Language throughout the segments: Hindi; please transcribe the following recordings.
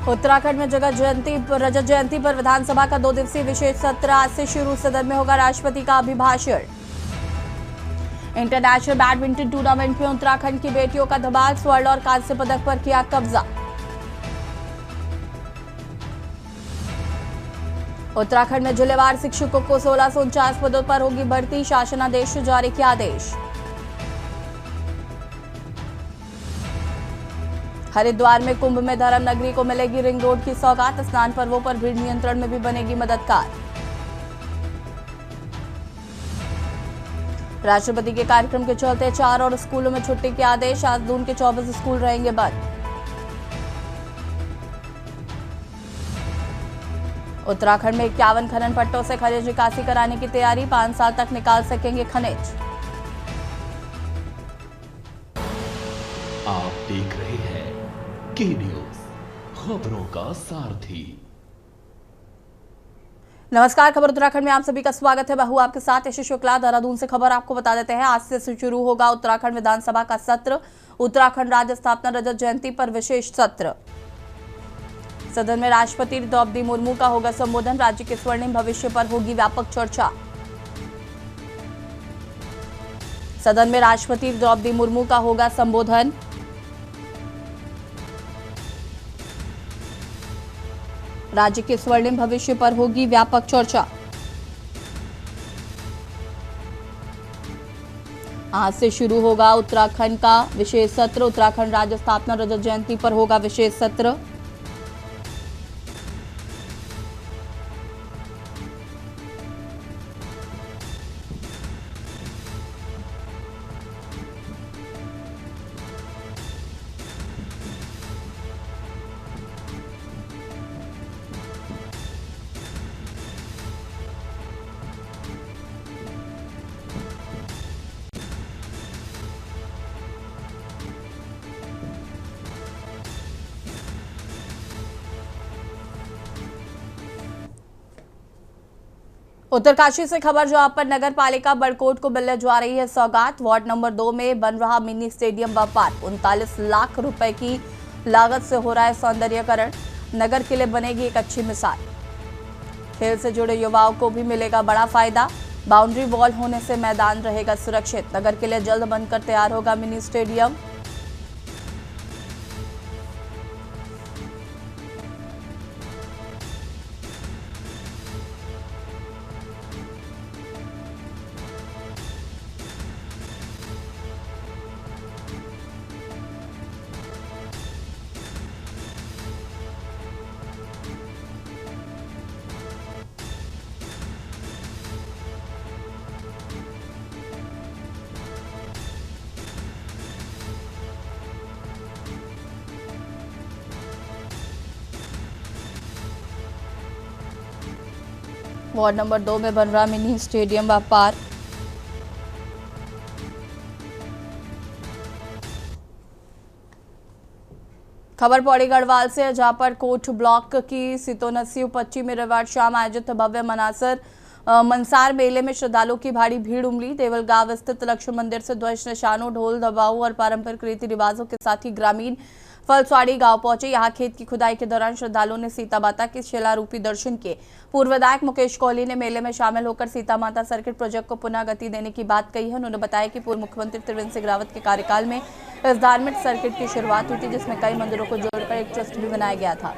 उत्तराखंड में रजत जयंती पर विधानसभा का 2 दिवसीय विशेष सत्र आज से शुरू। सदन में होगा राष्ट्रपति का अभिभाषण। इंटरनेशनल बैडमिंटन टूर्नामेंट में उत्तराखंड की बेटियों का धमाल, स्वर्ण और कांस्य पदक पर किया कब्जा। उत्तराखंड में जिलेवार शिक्षकों को 1649 पदों पर होगी भर्ती, शासनादेश से जारी किया आदेश। हरिद्वार में कुंभ में धर्म नगरी को मिलेगी रिंग रोड की सौगात, स्नान पर्वों पर भीड़ नियंत्रण में भी बनेगी मददगार। राष्ट्रपति के कार्यक्रम के चलते 4 और स्कूलों में छुट्टी के आदेश, आज दून के 24 स्कूल रहेंगे बंद। उत्तराखंड में 51 खनन पट्टों से खनिज निकासी कराने की तैयारी, 5 साल तक निकाल सकेंगे खनिज। आप देख रहे हैं के न्यूज, खबरों का सारथी। नमस्कार, खबर उत्तराखंड में आप सभी का स्वागत है। मैं हूं आपके साथ यश शुक्ला। देहरादून से खबर आपको बता देते हैं, आज से शुरू होगा उत्तराखंड विधानसभा का सत्र। उत्तराखंड राज्य स्थापना रजत जयंती पर विशेष सत्र। सदन में राष्ट्रपति द्रौपदी मुर्मू का होगा संबोधन, राज्य के स्वर्णिम भविष्य पर होगी व्यापक चर्चा। सदन में राष्ट्रपति द्रौपदी मुर्मू का होगा संबोधन। राज्य के स्वर्णिम भविष्य पर होगी व्यापक चर्चा। आज से शुरू होगा उत्तराखंड का विशेष सत्र। उत्तराखंड राज्य स्थापना रजत जयंती पर होगा विशेष सत्र। उत्तरकाशी से खबर, जहां पर नगर पालिका बड़कोट को मिलने जा रही है सौगात। वार्ड नंबर 2 में बन रहा मिनी स्टेडियम व पार्क, 39 लाख रुपए की लागत से हो रहा है सौंदर्यीकरण। नगर के लिए बनेगी एक अच्छी मिसाल। खेल से जुड़े युवाओं को भी मिलेगा बड़ा फायदा। बाउंड्री वॉल होने से मैदान रहेगा सुरक्षित। नगर के लिए जल्द बनकर तैयार होगा मिनी स्टेडियम। वार्ड नंबर 2 में बन रहा मिनी स्टेडियम व पार्क। खबर पौड़ी गढ़वाल से, जहां पर कोट ब्लॉक की सितोनसी उपच्ची में रविवार शाम आयोजित भव्य मनसार मेले में श्रद्धालुओं की भारी भीड़ उमड़ी। देवलगांव स्थित लक्ष्मण मंदिर से ध्वज निशानों, ढोल दबाऊ और पारंपरिक रीति रिवाजों के साथ ही ग्रामीण फलस्वाड़ी गांव पहुंचे। यहां खेत की खुदाई के दौरान श्रद्धालुओं ने सीता माता के शिलारूपी दर्शन किए। पूर्व विधायक मुकेश कोहली ने मेले में शामिल होकर सीता माता सर्किट प्रोजेक्ट को पुनः गति देने की बात कही है। उन्होंने बताया कि पूर्व मुख्यमंत्री त्रिवेंद्र सिंह रावत के कार्यकाल में इस धार्मिक सर्किट की शुरुआत हुई थी, जिसमें कई मंदिरों को जोड़कर एक ट्रस्ट भी बनाया गया था।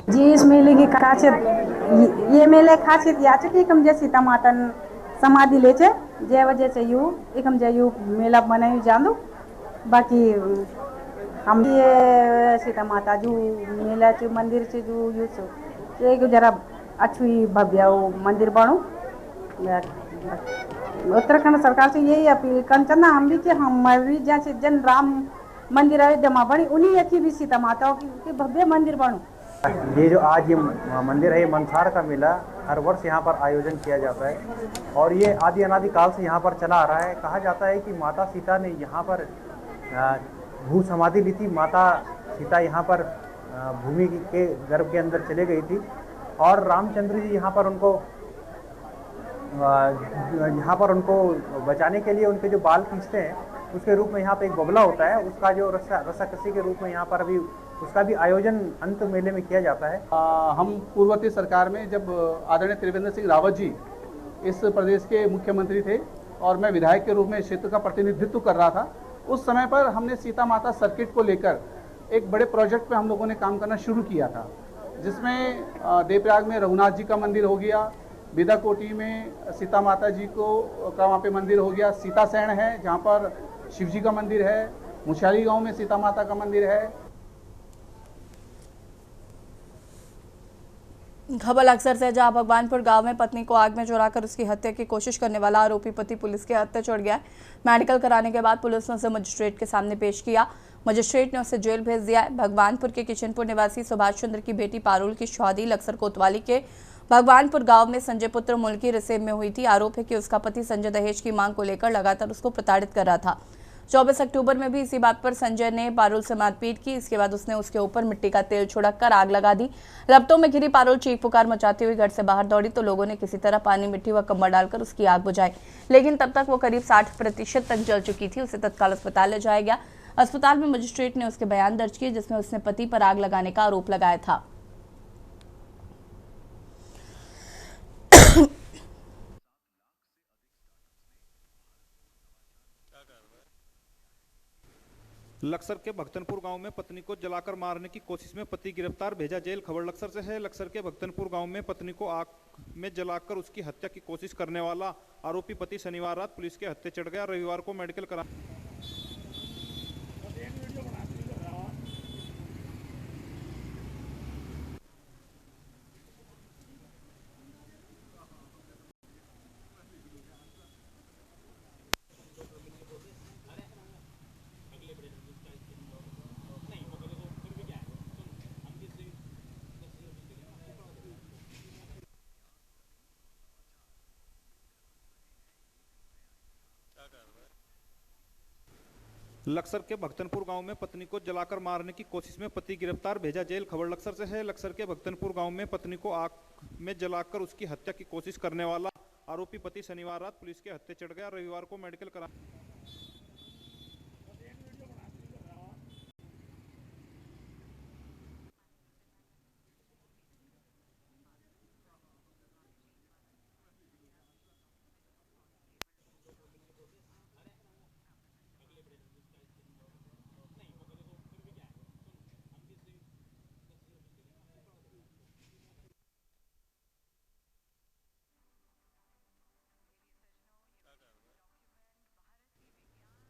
जी, इस मेले की खासियत ये मेले खासियत या कि एकम जे सीता माता समाधि ले छे, जे वजह से यू एकम जे यू मेला बनाई जांदू। बाकी हम ये सीता माता जो मेला च मंदिर च जो यूस एक जरा अच्छी भव्य मंदिर बनो। उत्तराखंड सरकार से यही अपील करना हम भी कि हमारी जैसे जन राम मंदिर अयोध्या में बनी उन्हीं अच्छी भी सीता माता की भव्य मंदिर बनू। ये जो आज ये मंदिर है, ये मनसार का मेला हर वर्ष यहाँ पर आयोजन किया जाता है और ये आदि अनादि काल से यहाँ पर चला आ रहा है। कहा जाता है कि माता सीता ने यहाँ पर भू समाधि ली थी। माता सीता यहाँ पर भूमि के गर्भ के अंदर चले गई थी और रामचंद्र जी यहाँ पर उनको बचाने के लिए उनके जो बाल खींचते हैं उसके रूप में यहाँ पे एक बगला होता है, उसका जो रस्साकसी के रूप में यहाँ पर अभी उसका भी आयोजन अंत मेले में किया जाता है। हम पूर्ववर्ती सरकार में जब आदरणीय त्रिवेंद्र सिंह रावत जी इस प्रदेश के मुख्यमंत्री थे और मैं विधायक के रूप में क्षेत्र का प्रतिनिधित्व कर रहा था, उस समय पर हमने सीता माता सर्किट को लेकर एक बड़े प्रोजेक्ट पे हम लोगों ने काम करना शुरू किया था, जिसमें देवप्रयाग में रघुनाथ जी का मंदिर हो गया, बेदाकोटी में सीता माता जी का वहाँ पे मंदिर हो गया, सीता सैण है जहाँ पर शिव जी का मंदिर है, मुछाली गांव में सीता माता का मंदिर है। खबर अक्सर से, जहां भगवानपुर गांव में पत्नी को आग में चुराकर उसकी हत्या की कोशिश करने वाला आरोपी पति पुलिस के हत्या चढ़ गया है। मेडिकल कराने के बाद पुलिस ने उसे मजिस्ट्रेट के सामने पेश किया। मजिस्ट्रेट ने उसे जेल भेज दिया है। भगवानपुर के किशनपुर निवासी सुभाष चंद्र की बेटी पारुल की शादी लक्सर कोतवाली के भगवानपुर गांव में संजय पुत्र मुल्की रसेब में हुई थी। आरोप है कि उसका पति संजय दहेज की मांग को लेकर लगातार उसको प्रताड़ित कर रहा था। 24 अक्टूबर में भी इसी बात पर संजय ने पारुल से मारपीट की। इसके बाद उसने उसके ऊपर मिट्टी का तेल छिड़ककर आग लगा दी। रफ्तों में घिरी पारुल चीख पुकार मचाती हुई घर से बाहर दौड़ी तो लोगों ने किसी तरह पानी, मिट्टी व कंबल डालकर उसकी आग बुझाई, लेकिन तब तक वो करीब 60% तक जल चुकी थी। उसे तत्काल अस्पताल ले जाया गया। अस्पताल में मजिस्ट्रेट ने उसके बयान दर्ज किए, जिसमें उसने पति पर आग लगाने का आरोप लगाया था। लक्सर के भक्तनपुर गांव में पत्नी को जलाकर मारने की कोशिश में पति गिरफ्तार, भेजा जेल। खबर लक्सर से है। लक्सर के भक्तनपुर गांव में पत्नी को आग में जलाकर उसकी हत्या की कोशिश करने वाला आरोपी पति शनिवार रात पुलिस के हत्थे चढ़ गया। रविवार को मेडिकल करा लक्सर के भक्तनपुर गांव में पत्नी को जलाकर मारने की कोशिश में पति गिरफ्तार, भेजा जेल। खबर लक्सर से है। लक्सर के भक्तनपुर गांव में पत्नी को आग में जलाकर उसकी हत्या की कोशिश करने वाला आरोपी पति शनिवार रात पुलिस के हत्थे चढ़ गया। रविवार को मेडिकल करा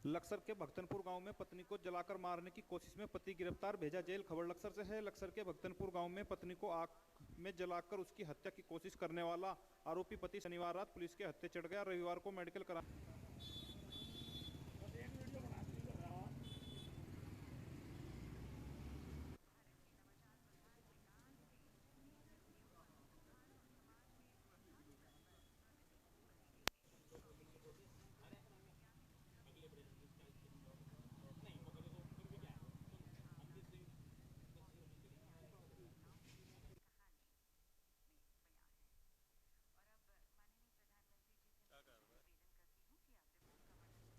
लक्सर के भक्तनपुर गांव में पत्नी को जलाकर मारने की कोशिश में पति गिरफ्तार, भेजा जेल। खबर लक्सर से है। लक्सर के भक्तनपुर गांव में पत्नी को आग में जलाकर उसकी हत्या की कोशिश करने वाला आरोपी पति शनिवार रात पुलिस के हत्थे चढ़ गया। रविवार को मेडिकल करा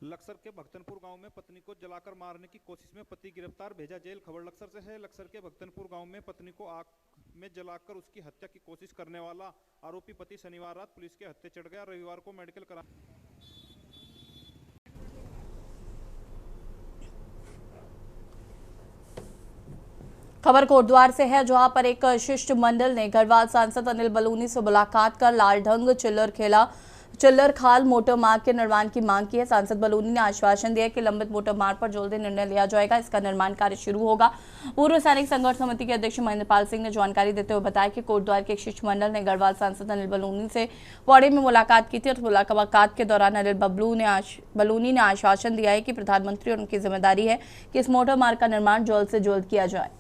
लक्सर के भक्तनपुर गांव में पत्नी को जलाकर मारने की कोशिश में पति गिरफ्तार, भेजा जेल। खबर लक्सर से है। लक्सर के भक्तनपुर गांव में पत्नी को आग में जलाकर उसकी हत्या की कोशिश करने वाला आरोपी पति शनिवार रात पुलिस के हत्थे चढ़ गया। रविवार को मेडिकल करा खबर कोटद्वार से है, जहां पर एक शिष्टमंडल ने गढ़वाल सांसद अनिल बलूनी से मुलाकात कर लाल ढंग चिल्लर खेला। चिल्लर खाल मोटर मार्ग के निर्माण की मांग की है। सांसद बलूनी ने आश्वासन दिया कि लंबित मोटर मार्ग पर जल्दी निर्णय लिया जाएगा, इसका निर्माण कार्य शुरू होगा। पूर्व सैनिक संघर्ष समिति के अध्यक्ष महेंद्रपाल सिंह ने जानकारी देते हुए बताया कि कोटद्वार के एक शिष्टमंडल ने गढ़वाल सांसद अनिल बलूनी से पौड़ी में मुलाकात की थी और मुलाकात के दौरान अनिल बलूनी ने आश्वासन दिया है कि प्रधानमंत्री और उनकी जिम्मेदारी है कि इस मोटर मार्ग का निर्माण जल्द से जल्द किया जाए।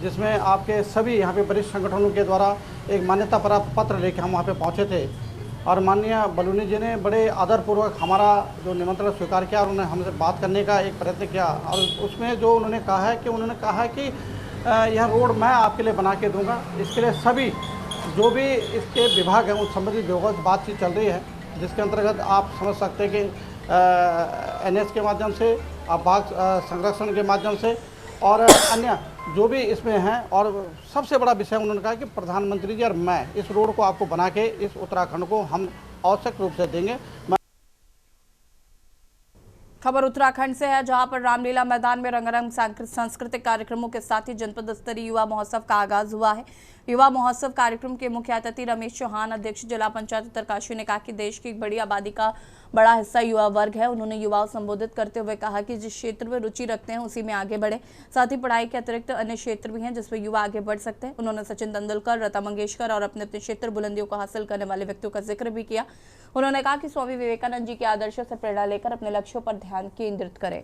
जिसमें आपके सभी यहाँ पे वरिष्ठ संगठनों के द्वारा एक मान्यता प्राप्त पत्र लेकर हम वहाँ पे पहुँचे थे और माननीय बलूनी जी ने बड़े आदरपूर्वक हमारा जो निमंत्रण स्वीकार किया और उन्होंने हमसे बात करने का एक प्रयत्न किया और उसमें जो उन्होंने कहा है कि यह रोड मैं आपके लिए बना के दूँगा। इसके लिए सभी जो भी इसके विभाग हैं उन संबंधित विभागों से बातचीत चल रही है, जिसके अंतर्गत आप समझ सकते हैं कि NS के माध्यम से, आप बाघ संरक्षण के माध्यम से और अन्य जो भी इसमें हैं। और सबसे बड़ा विषय उन्होंने कहा कि प्रधानमंत्री जी और मैं इस रोड को आपको बना के इस उत्तराखंड को हम आवश्यक रूप से देंगे। खबर उत्तराखंड से है, जहां पर रामलीला मैदान में रंगारंग सांस्कृतिक कार्यक्रमों के साथ ही जनपद स्तरीय युवा महोत्सव का आगाज हुआ है। युवा महोत्सव कार्यक्रम के मुख्य अतिथि रमेश चौहान, अध्यक्ष जिला पंचायत उत्तरकाशी, ने कहा कि देश की एक बड़ी आबादी का बड़ा हिस्सा युवा वर्ग है। उन्होंने युवाओं संबोधित करते हुए कहा कि जिस क्षेत्र में रुचि रखते हैं उसी में आगे बढ़े। साथ ही पढ़ाई के अतिरिक्त अन्य क्षेत्र भी हैं जिसमें युवा आगे बढ़ सकते हैं। उन्होंने सचिन तेंदुलकर, लता मंगेशकर और अपने अपने क्षेत्र बुलंदियों को हासिल करने वाले व्यक्तियों का जिक्र भी किया। उन्होंने कहा कि स्वामी विवेकानंद जी के आदर्शों से प्रेरणा लेकर अपने लक्ष्यों पर ध्यान केंद्रित करें।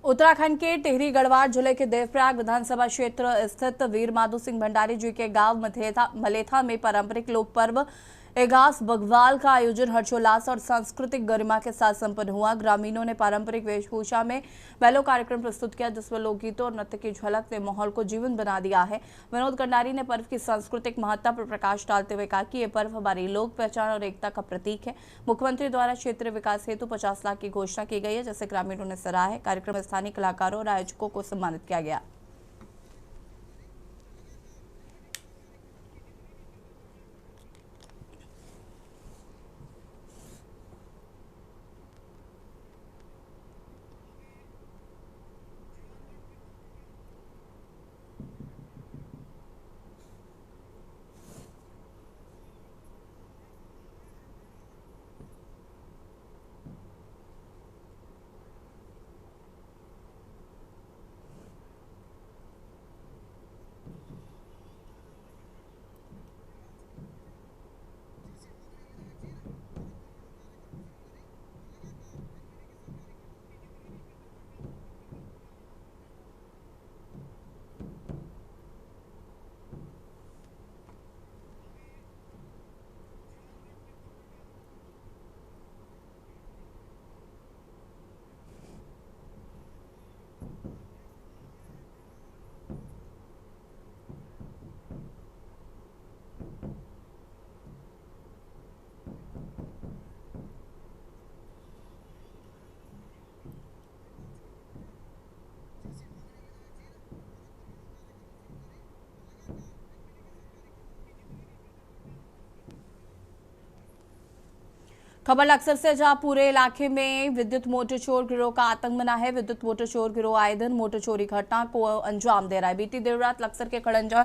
उत्तराखंड के टिहरी गढ़वाल जिले के देवप्रयाग विधानसभा क्षेत्र स्थित वीर माधो सिंह भंडारी जी के गांव मलेथा में पारंपरिक लोक पर्व एगास बग्वाल का आयोजन हर्षोल्लास और सांस्कृतिक गरिमा के साथ संपन्न हुआ। ग्रामीणों ने पारंपरिक वेशभूषा में बैलो कार्यक्रम प्रस्तुत किया, जिसमें लोकगीतों और नृत्य की झलक ने माहौल को जीवन बना दिया है। विनोद कंडारी ने पर्व की सांस्कृतिक महत्ता पर प्रकाश डालते हुए कहा कि यह पर्व हमारी लोक पहचान और एकता का प्रतीक है। मुख्यमंत्री द्वारा क्षेत्रीय विकास हेतु 50 लाख की घोषणा की गई है, जैसे ग्रामीणों ने सराहा है। कार्यक्रम में स्थानीय कलाकारों और आयोजकों को सम्मानित किया गया। खबर अक्सर से, जहां पूरे इलाके में विद्युत मोटर चोर गिरोह का आतंक बना है। विद्युत मोटर चोर गिरोह आए दिन मोटर चोरी घटना को अंजाम दे रहा है। बीती देर रात लक्सर के खड़ंजा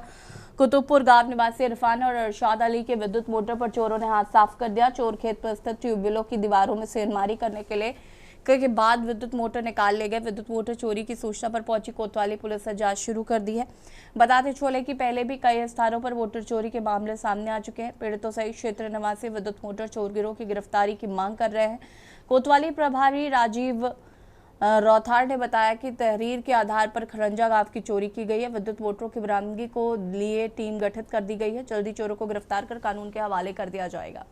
कुतुबपुर गांव निवासी इरफान और अरशाद अली के विद्युत मोटर पर चोरों ने हाथ साफ कर दिया। चोर खेत पर स्थित ट्यूबवेलों की दीवारों में सेंधमारी करने के बाद विद्युत मोटर निकाल ले गए। विद्युत मोटर चोरी की सूचना पर पहुंची कोतवाली पुलिस ने जांच शुरू कर दी है। बताते चले कि पहले भी कई स्थानों पर मोटर चोरी के मामले सामने आ चुके हैं। पीड़ितों सहित क्षेत्र निवासी विद्युत मोटर चोर गिरोह की गिरफ्तारी की मांग कर रहे हैं। कोतवाली प्रभारी राजीव रौथार ने बताया कि तहरीर के आधार पर खरंजा गांव की चोरी की गई है। विद्युत मोटरों की बरामदगी को लिए टीम गठित कर दी गई है। जल्दी चोरों को गिरफ्तार कर कानून के हवाले कर दिया जाएगा।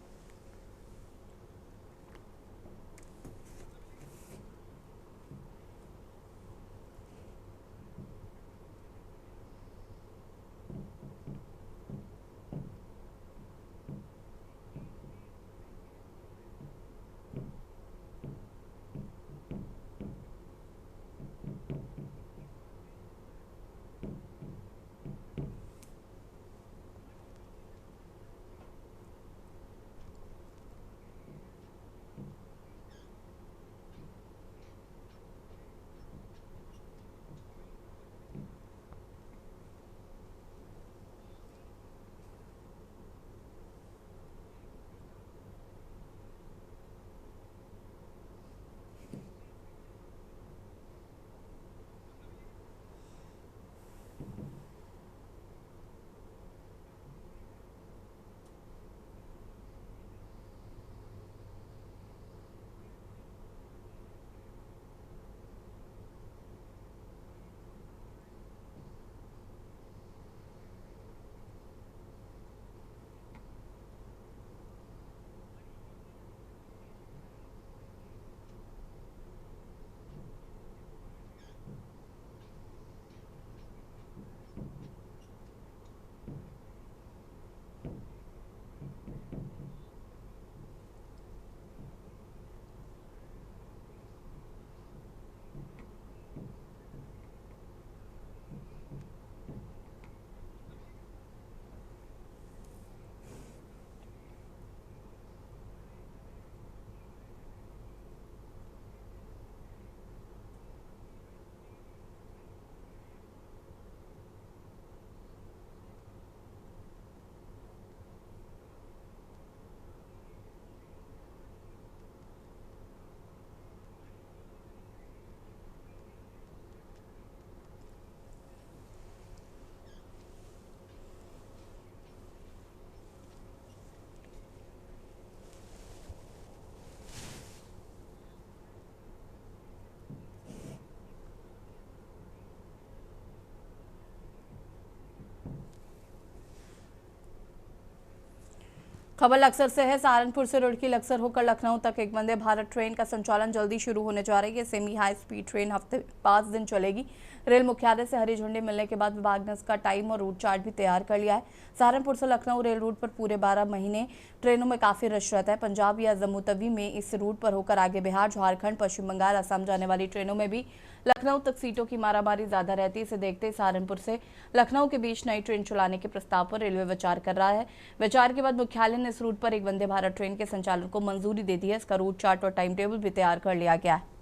खबर लक्सर से है। सहारनपुर से रुड़की लक्सर होकर लखनऊ तक एक वंदे भारत ट्रेन का संचालन जल्दी शुरू होने जा रही है। सेमी हाई स्पीड ट्रेन हफ्ते 5 दिन चलेगी। रेल मुख्यालय से हरी झंडी मिलने के बाद विभाग ने इसका टाइम और रूट चार्ट भी तैयार कर लिया है। सहारनपुर से लखनऊ रेल रूट पर पूरे 12 महीने ट्रेनों में काफी रश रहता है। पंजाब या जम्मू तवी में इस रूट पर होकर आगे बिहार, झारखंड, पश्चिम बंगाल, असम जाने वाली ट्रेनों में भी लखनऊ तक सीटों की मारामारी ज्यादा रहती है। इसे देखते सहारनपुर से लखनऊ के बीच नई ट्रेन चलाने के प्रस्ताव पर रेलवे विचार कर रहा है। विचार के बाद मुख्यालय ने इस रूट पर एक वंदे भारत ट्रेन के संचालन को मंजूरी दे दी है। इसका रूट चार्ट और टाइम टेबल भी तैयार कर लिया गया है।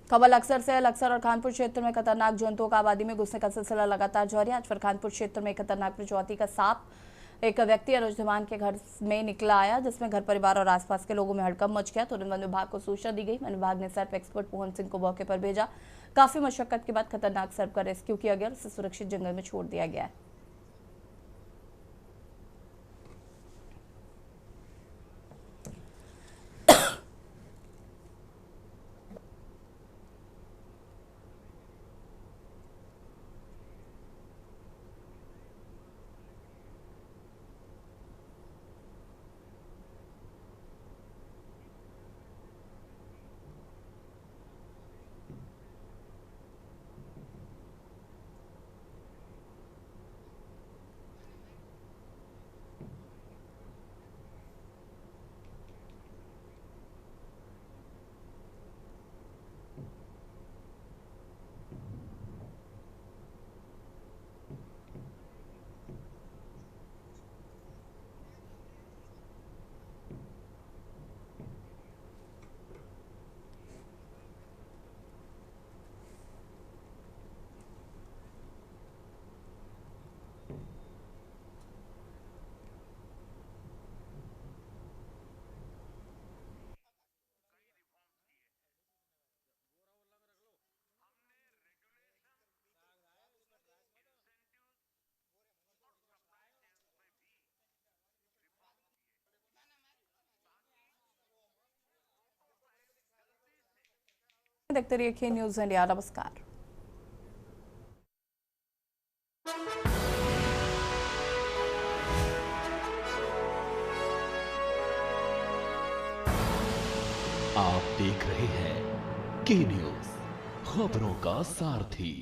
खबर लक्सर से है। लक्सर और खानपुर क्षेत्र में खतरनाक जंतुओं का आबादी में घुसने का सिलसिला लगातार जारी है। आज फिर खानपुर क्षेत्र में खतरनाक प्रजाति का सांप एक व्यक्ति अनुजमान के घर में निकला आया, जिसमें घर परिवार और आसपास के लोगों में हड़कंप मच गया। तुरंत वन विभाग को सूचना दी गई। वन विभाग ने सर्प एक्सपर्ट मोहन सिंह को मौके पर भेजा। काफी मशक्कत के बाद खतरनाक सर्प का रेस्क्यू किया गया और उसे सुरक्षित जंगल में छोड़ दिया गया है। देखते रहिए के न्यूज इंडिया। नमस्कार। आप देख रहे हैं के न्यूज, खबरों का सारथी।